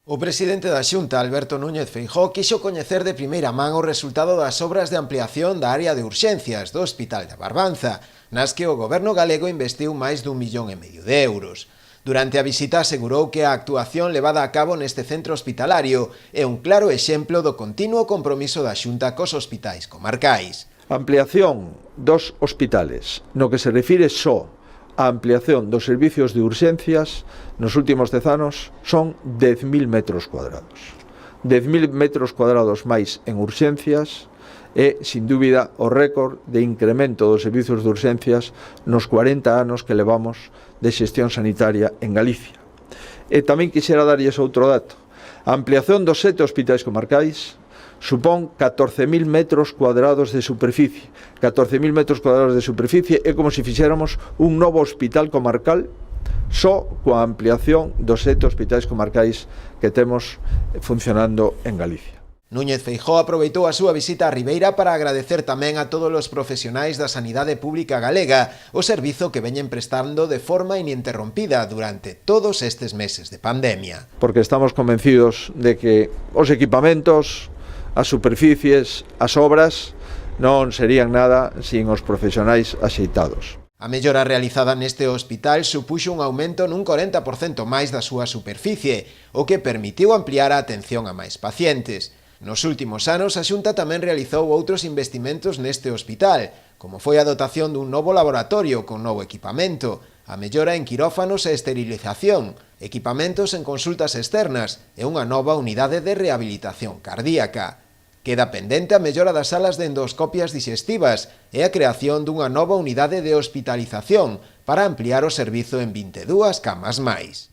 O presidente da Xunta, Alberto Núñez Feijóo, quixo coñecer de primeira man o resultado das obras de ampliación da área de urxencias do Hospital da Barbanza, nas que o goberno galego investiu máis d'1,5 millón de euros. Durante a visita asegurou que a actuación levada a cabo neste centro hospitalario é un claro exemplo do continuo compromiso da Xunta cos hospitais comarcais. A ampliación dos hospitales, no que se refire só a ampliación dos servicios de urxencias nos últimos 10 anos son 10.000 metros cuadrados. 10.000 metros cuadrados máis en urxencias é, sin dúbida, o récord de incremento dos servicios de urxencias nos 40 anos que levamos de xestión sanitaria en Galicia. E tamén quixera darlles outro dato. A ampliación dos 7 hospitais comarcais supón 14.000 metros cuadrados de superficie. 14.000 metros cuadrados de superficie é como se fixéramos un novo hospital comarcal só coa ampliación dos 7 hospitais comarcais que temos funcionando en Galicia. Núñez Feijóo aproveitou a súa visita a Ribeira para agradecer tamén a todos os profesionais da sanidade pública galega o servizo que veñen prestando de forma ininterrompida durante todos estes meses de pandemia. Porque estamos convencidos de que os equipamentos, as superficies, as obras non serían nada sin os profesionais axeitados. A mellora realizada neste hospital supuxo un aumento nun 40% máis da súa superficie, o que permitiu ampliar a atención a máis pacientes. Nos últimos anos, a Xunta tamén realizou outros investimentos neste hospital, como foi a dotación dun novo laboratorio con novo equipamento, a mellora en quirófanos e esterilización, equipamentos en consultas externas e unha nova unidade de rehabilitación cardíaca. Queda pendente a mellora das salas de endoscopias dixestivas e a creación dunha nova unidade de hospitalización para ampliar o servizo en 22 camas máis.